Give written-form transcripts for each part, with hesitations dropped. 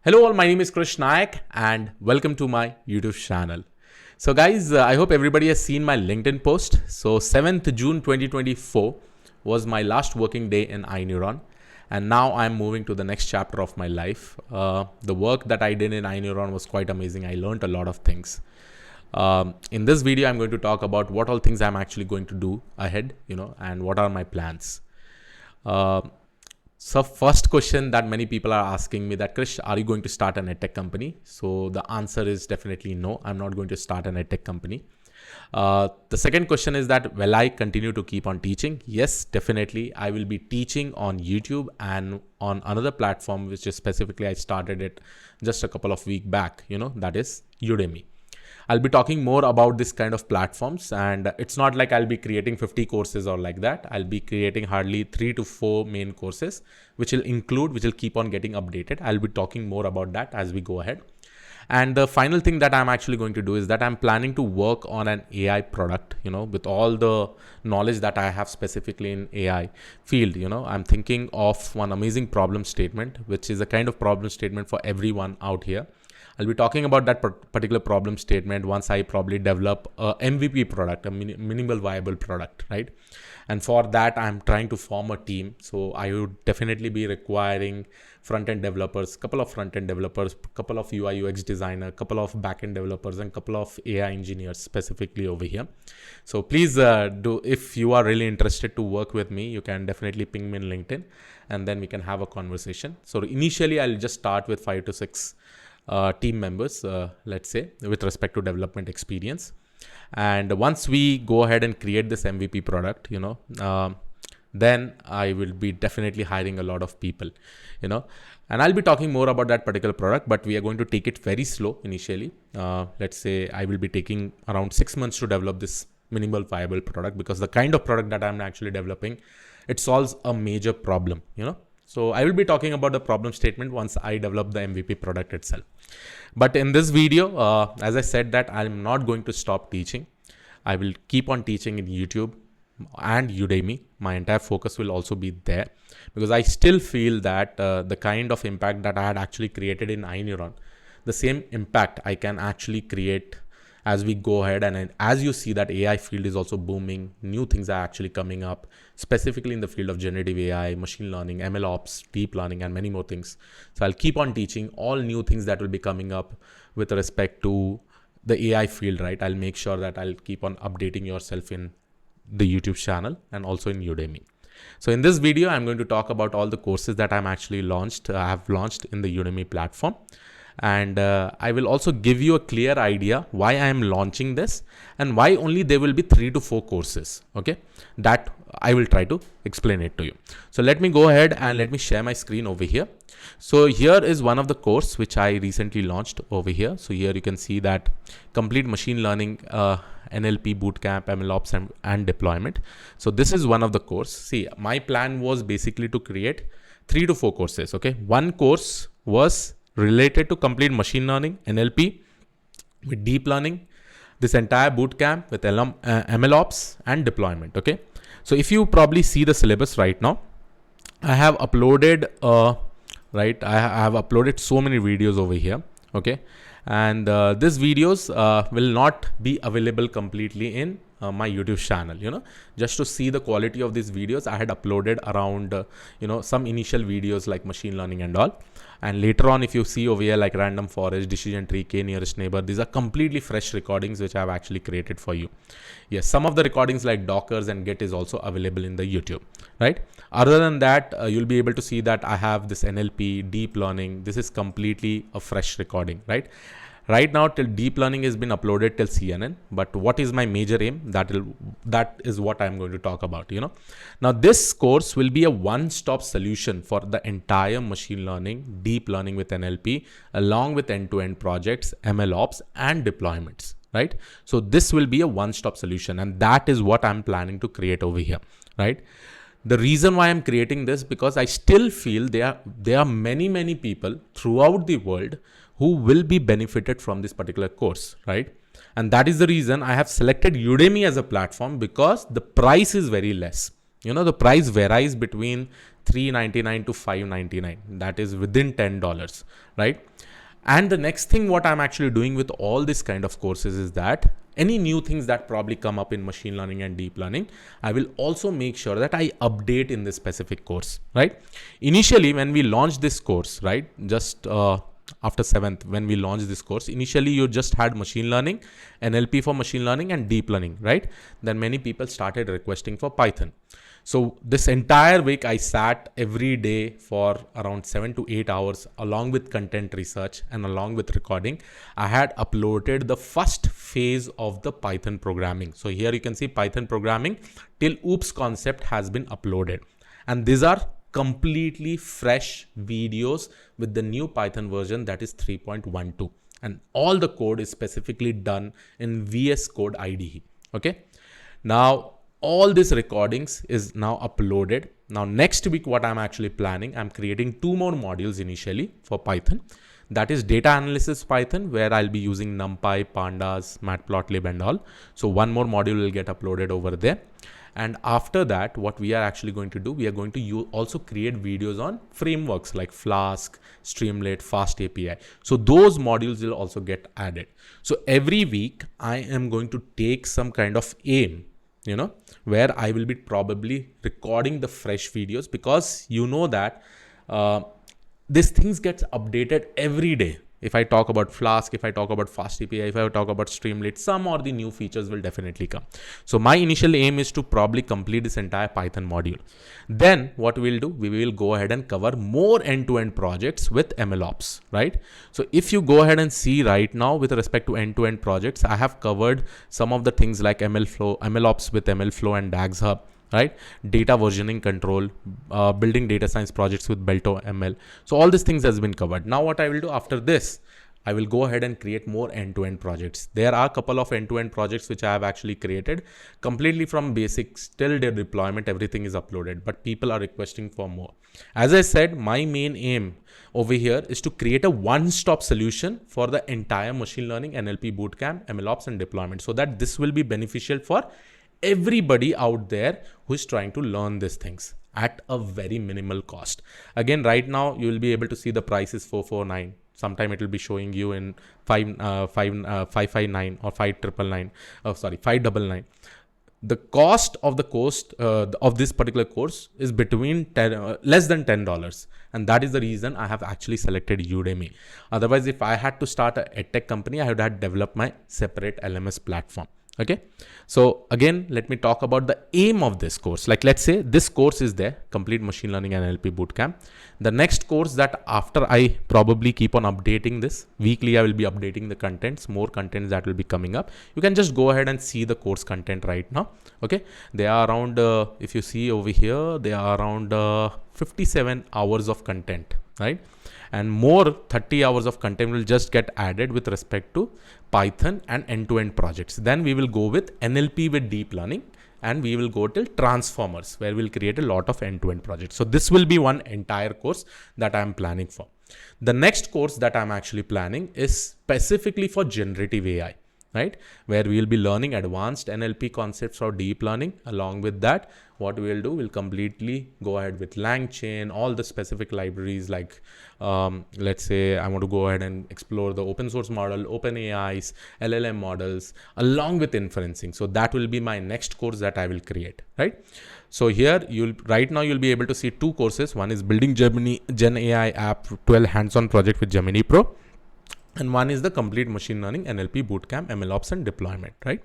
Hello all, my name is Krish Nayak and welcome to my YouTube channel. So guys, I hope everybody has seen my LinkedIn post. So 7th June 2024 was my last working day in iNeuron, and now I'm moving to the next chapter of my life. The work that I did in iNeuron was quite amazing. I learned a lot of things. In this video, I'm going to talk about what all things I'm actually going to do ahead, and what are my plans. So first question that many people are asking me that, Krish, are you going to start an Edtech company? So the answer is definitely no, I'm not going to start an Edtech company. The second question is that, will I continue to keep on teaching? Yes, definitely. I will be teaching on YouTube and on another platform, which is specifically I started it just a couple of weeks back, that is Udemy. I'll be talking more about this kind of platforms, and it's not like I'll be creating 50 courses or like that. I'll be creating hardly 3 to 4 main courses, which will keep on getting updated. I'll be talking more about that as we go ahead. And the final thing that I'm actually going to do is that I'm planning to work on an AI product, with all the knowledge that I have specifically in AI field. I'm thinking of one amazing problem statement, which is a kind of problem statement for everyone out here. I'll be talking about that particular problem statement once I probably develop a MVP product, a minimal viable product, right? And for that, I'm trying to form a team. So I would definitely be requiring front-end developers, couple of front-end developers, couple of UI UX designer, couple of back-end developers, and couple of AI engineers specifically over here. So please if you are really interested to work with me, you can definitely ping me in LinkedIn, and then we can have a conversation. So initially, I'll just start with 5 to 6 team members, let's say, with respect to development experience. And once we go ahead and create this MVP product, then I will be definitely hiring a lot of people, and I'll be talking more about that particular product, but we are going to take it very slow initially. Let's say I will be taking around 6 months to develop this minimal viable product, because the kind of product that I'm actually developing, it solves a major problem, So I will be talking about the problem statement once I develop the MVP product itself. But in this video, as I said that I'm not going to stop teaching. I will keep on teaching in YouTube and Udemy. My entire focus will also be there, because I still feel that the kind of impact that I had actually created in iNeuron, the same impact I can actually create as we go ahead. And as you see that AI field is also booming, new things are actually coming up, specifically in the field of generative AI, machine learning, MLops, deep learning, and many more things. So I'll keep on teaching all new things that will be coming up with respect to the AI field, right? I'll make sure that I'll keep on updating yourself in the YouTube channel and also in Udemy. So in this video, I'm going to talk about all the courses that I have launched in the Udemy platform. And I will also give you a clear idea why I am launching this and why only there will be 3 to 4 courses. Okay, that I will try to explain it to you. So let me go ahead and let me share my screen over here. So here is one of the course which I recently launched over here. So here you can see that complete machine learning NLP bootcamp, MLops and deployment. So this is one of the course. See, my plan was basically to create 3 to 4 courses. Okay, one course was related to complete machine learning, NLP, with deep learning, this entire bootcamp with MLops and deployment. Okay, so if you probably see the syllabus right now, I have uploaded, I have uploaded so many videos over here. Okay, and these videos will not be available completely in my YouTube channel. Just to see the quality of these videos, I had uploaded around some initial videos like machine learning and all, and later on, if you see over here like random forest, decision tree, k nearest neighbor, these are completely fresh recordings which I have actually created for you. Yes, some of the recordings like Dockers and Git is also available in the YouTube, right? Other than that, you'll be able to see that I have this NLP, deep learning. This is completely a fresh recording, right? Right now, till deep learning has been uploaded till CNN, but what is my major aim? That is what I'm going to talk about. Now this course will be a one-stop solution for the entire machine learning, deep learning with NLP, along with end-to-end projects, MLOps, and deployments. Right? So this will be a one-stop solution, and that is what I'm planning to create over here. Right? The reason why I'm creating this, because I still feel there are many people throughout the world who will be benefited from this particular course, right? And that is the reason I have selected Udemy as a platform, because the price is very less. The price varies between $3.99 to $5.99. That is within $10, right? And the next thing what I'm actually doing with all this kind of courses is that any new things that probably come up in machine learning and deep learning, I will also make sure that I update in this specific course, right? Initially, when we launched this course, right, just after 7th, when we launched this course, initially you just had machine learning, NLP for machine learning and deep learning, right? Then many people started requesting for Python. So this entire week I sat every day for around 7 to 8 hours along with content research and along with recording. I had uploaded the first phase of the Python programming. So here you can see Python programming till oops concept has been uploaded. And these are completely fresh videos with the new Python version, that is 3.12. And all the code is specifically done in VS Code IDE. Okay. Now, all these recordings is now uploaded. Now, next week, what I'm actually planning, I'm creating 2 more modules initially for Python. That is data analysis Python, where I'll be using NumPy, Pandas, Matplotlib and all. So 1 more module will get uploaded over there. And after that, what we are actually going to do, we are going to also create videos on frameworks like Flask, Streamlit, Fast API. So those modules will also get added. So every week, I am going to take some kind of aim, where I will be probably recording the fresh videos, because that these things get updated every day. If I talk about Flask, if I talk about Fast API, if I talk about Streamlit, some or the new features will definitely come. So my initial aim is to probably complete this entire Python module. Then what we'll do, we will go ahead and cover more end-to-end projects with MLops, right? So if you go ahead and see right now with respect to end-to-end projects, I have covered some of the things like MLops with MLflow and DAGs Hub, right? Data versioning control, building data science projects with Belto ML. So all these things has been covered. Now what I will do after this, I will go ahead and create more end-to-end projects. There are a couple of end-to-end projects which I have actually created completely from basics till their deployment. Everything is uploaded, but people are requesting for more. As I said, my main aim over here is to create a one-stop solution for the entire machine learning, NLP bootcamp, MLops and deployment, so that this will be beneficial for everybody out there who is trying to learn these things at a very minimal cost. Again, right now you will be able to see the price is 449. Sometime it will be showing you in 559 or 599. Oh, sorry, 599. The cost of the course of this particular course is between less than $10, and that is the reason I have actually selected Udemy. Otherwise, if I had to start a Edtech company, I would have developed my separate LMS platform. Okay. So again, let me talk about the aim of this course. Like, let's say this course is there, complete machine learning and NLP bootcamp. The next course that after I probably keep on updating this weekly, I will be updating the contents, more contents that will be coming up. You can just go ahead and see the course content right now. Okay. They are around, if you see over here, they are around 57 hours of content, right? And more 30 hours of content will just get added with respect to Python and end-to-end projects. Then we will go with NLP with deep learning, and we will go till transformers, where we'll create a lot of end-to-end projects. So this will be one entire course that I'm planning for. The next course that I'm actually planning is specifically for generative AI, right? Where we will be learning advanced NLP concepts or deep learning. Along with that, what we will do, we'll completely go ahead with LangChain, all the specific libraries like, let's say I want to go ahead and explore the open source model, OpenAI's, LLM models, along with inferencing. So that will be my next course that I will create, right? So here right now you'll be able to see 2 courses. One is building Gen AI app 12 hands-on project with Gemini Pro. And one is the complete machine learning, NLP bootcamp, MLops and deployment, right?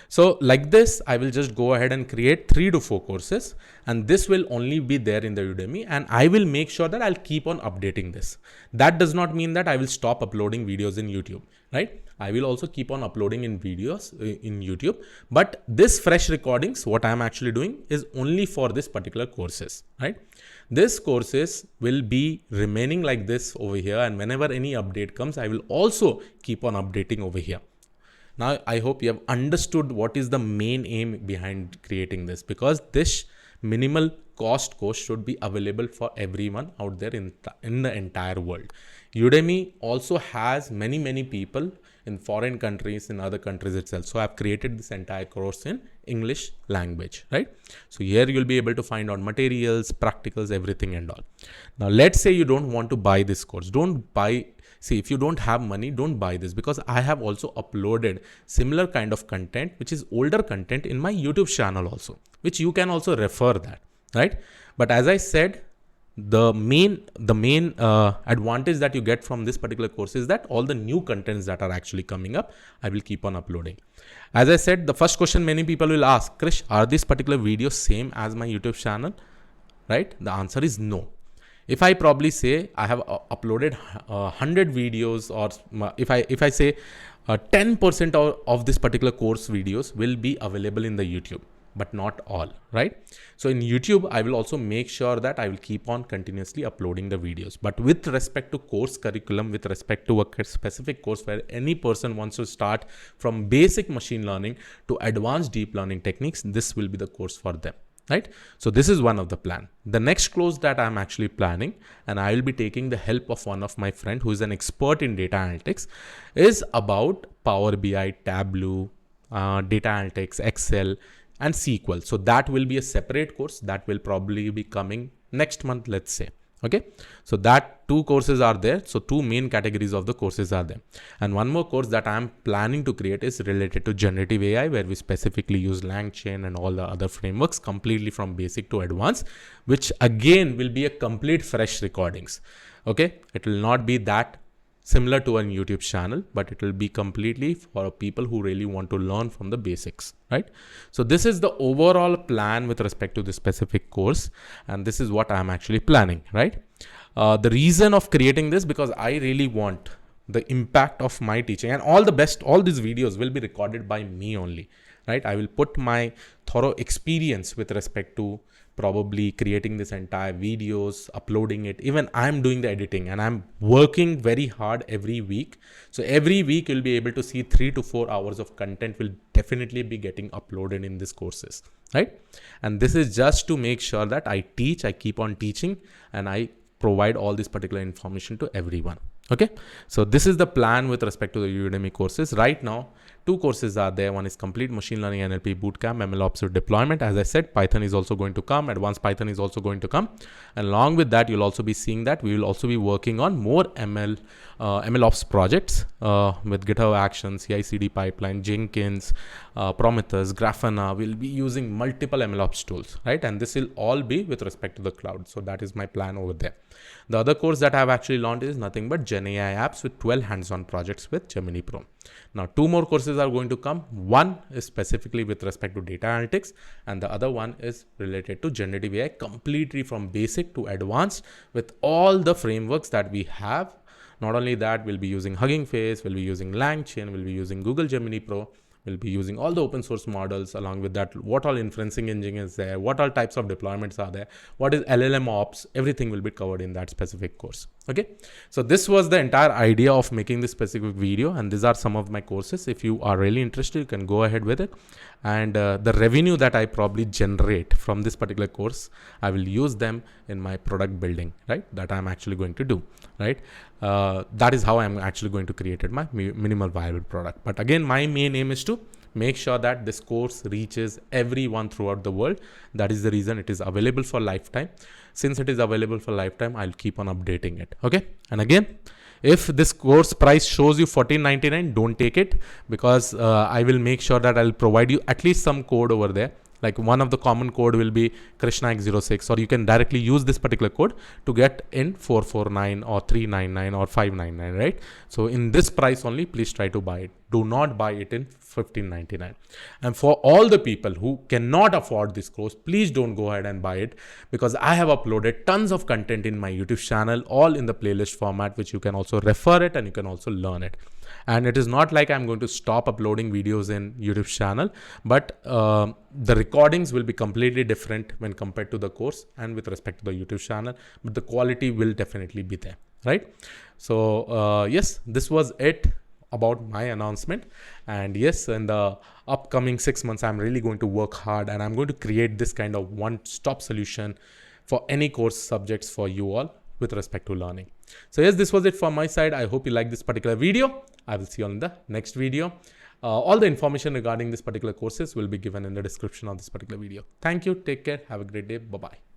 So like this, I will just go ahead and create 3 to 4 courses, and this will only be there in the Udemy, and I will make sure that I'll keep on updating this. That does not mean that I will stop uploading videos in YouTube, right? I will also keep on uploading in videos in YouTube, but this fresh recordings, what I'm actually doing is only for this particular courses, right? This courses will be remaining like this over here, and whenever any update comes, I will also keep on updating over here. Now, I hope you have understood what is the main aim behind creating this, because this minimal cost course should be available for everyone out there in the entire world. Udemy also has many people in foreign countries, in other countries itself. So I've created this entire course in English language, right? So here you'll be able to find out materials, practicals, everything and all. Now, let's say you don't want to buy this course. See, if you don't have money, don't buy this, because I have also uploaded similar kind of content, which is older content in my YouTube channel also, which you can also refer that, right? But as I said, the main advantage that you get from this particular course is that all the new contents that are actually coming up, I will keep on uploading. As I said, the first question many people will ask, Krish, are these particular videos same as my YouTube channel, right? The answer is no. If I probably say I have uploaded 100 videos, or if I say 10% of this particular course videos will be available in the YouTube, but not all, right? So in YouTube, I will also make sure that I will keep on continuously uploading the videos. But with respect to course curriculum, with respect to a specific course where any person wants to start from basic machine learning to advanced deep learning techniques, this will be the course for them. Right? So this is one of the plan. The next course that I'm actually planning, and I will be taking the help of one of my friend who is an expert in data analytics, is about Power BI, Tableau, data analytics, Excel, and SQL. So that will be a separate course that will probably be coming next month, let's say. Okay, so that 2 courses are there. So 2 main categories of the courses are there. And one more course that I'm planning to create is related to generative AI, where we specifically use LangChain and all the other frameworks completely from basic to advanced, which again will be a complete fresh recordings. Okay, it will not be that similar to a YouTube channel, but it will be completely for people who really want to learn from the basics, right? So this is the overall plan with respect to this specific course, and this is what I'm actually planning, right? The reason of creating this, because I really want the impact of my teaching, and all these videos will be recorded by me only, right? I will put my thorough experience with respect to probably creating this entire videos, uploading it. Even I'm doing the editing, and I'm working very hard every week. So every week you'll be able to see 3 to 4 hours of content will definitely be getting uploaded in these courses, right? And this is just to make sure that I keep on teaching, and I provide all this particular information to everyone. Okay, so this is the plan with respect to the Udemy courses. Right now, 2 courses are there. One is complete machine learning NLP bootcamp, MLops with deployment. As I said, Python is also going to come. Advanced Python is also going to come. And along with that, you'll also be seeing that we will also be working on more MLops projects with GitHub Actions, CI/CD pipeline, Jenkins, Prometheus, Grafana. We'll be using multiple MLops tools, right? And this will all be with respect to the cloud. So that is my plan over there. The other course that I've actually launched is nothing but Gen AI apps with 12 hands-on projects with Gemini Pro. Now, 2 more courses are going to come. One is specifically with respect to data analytics, and the other one is related to generative AI, completely from basic to advanced with all the frameworks that we have. Not only that, we'll be using Hugging Face, we'll be using LangChain, we'll be using Google Gemini Pro. We'll be using all the open source models. Along with that, what all inferencing engine is there, what all types of deployments are there, what is LLM ops, everything will be covered in that specific course. Okay, so this was the entire idea of making this specific video, and these are some of my courses. If you are really interested, you can go ahead with it. And the revenue that I probably generate from this particular course, I will use them in my product building, right? That I'm actually going to do, right? That is how I'm actually going to create my minimal viable product. But again, my main aim is to make sure that this course reaches everyone throughout the world. That is the reason it is available for lifetime. Since it is available for lifetime, I'll keep on updating it. Okay. And again, if this course price shows you $14.99, don't take it, because I will make sure that I'll provide you at least some code over there. Like one of the common code will be Krishnaik06, or you can directly use this particular code to get in 449 or 399 or 599, right? So in this price only, please try to buy it. Do not buy it in $15.99. And for all the people who cannot afford this course, please don't go ahead and buy it, because I have uploaded tons of content in my YouTube channel, all in the playlist format, which you can also refer it and you can also learn it. And it is not like I'm going to stop uploading videos in YouTube channel, but the recordings will be completely different when compared to the course and with respect to the YouTube channel, but the quality will definitely be there, right? So yes, this was it about my announcement. And yes, in the upcoming 6 months, I'm really going to work hard, and I'm going to create this kind of one-stop solution for any course subjects for you all, with respect to learning. So yes, this was it from my side. I hope you like this particular video. I will see you on the next video. All the information regarding this particular courses will be given in the description of this particular video. Thank you. Take care. Have a great day. Bye-bye.